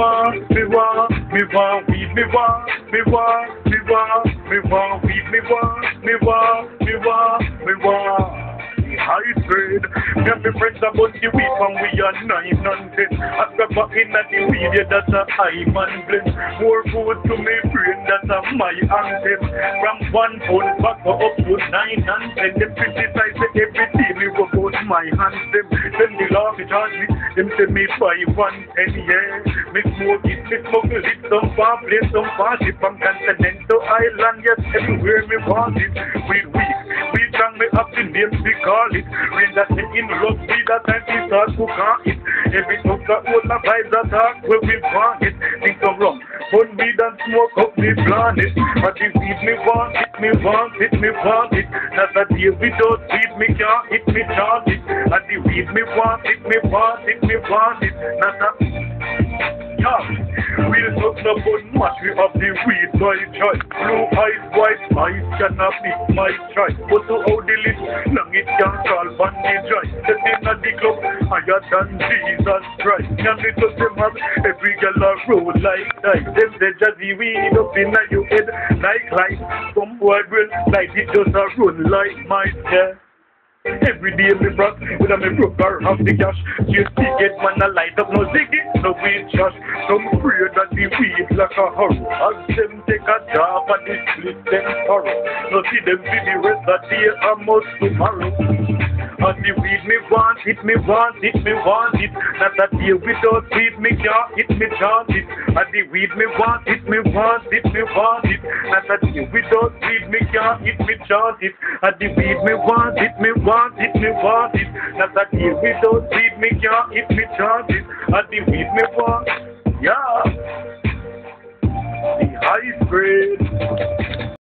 want, weed, me want, weed, me want, weed, me want. High grade, me and my friends about the weed when we are 9 and 10. I grab a in at the weed, yeah, that's a high man blend. More food to my brain, that's a my anthem. From 1 pound back up to 9 and 10. Them criticize me every day, me go out my hands them. Them the law to charge me, them say me 5 and 10, yeah. Me smoke it, me smuggle it, some far place, some far ship from continent to island, yes, everywhere me want it. We can me up the names we call it. When that in love, we that time we start to call it. Every talk that all the vibes attack where we want it. Think of wrong, but we don't smoke up the planet. But the weed me want it, me want it, me want it. That's a day without weed me can't hit me chant it. And the weed me want it, me want it, me want it. That's a we'll talk about much we have the weed by choice. Blue eyes, white eyes cannot be my choice. But to how the list, long it can call on the joy. The name of the club higher than Jesus Christ. And we just them have every girl a roll like dice. Them say just the weed up in your head like light. Some boy will like it just a run like mice, yeah. Every day me brought with a me broker of the cash. You see get man a light up no ziggy, no weed trash. Some pray that the weed like a horror. As them take a job and they split them thorough. No see them see the rest of the day and most tomorrow. And the weed me want it, me want it, me want it. Not a day without weed me can't hit me chant it. And the weed me want it, me want it, me want it. Not a day without weed me can't hit me chant it. And the weed me want it, me want it, me want it. Not a day without weed me can't hit me chant it. And the weed me want, yeah. The high grade.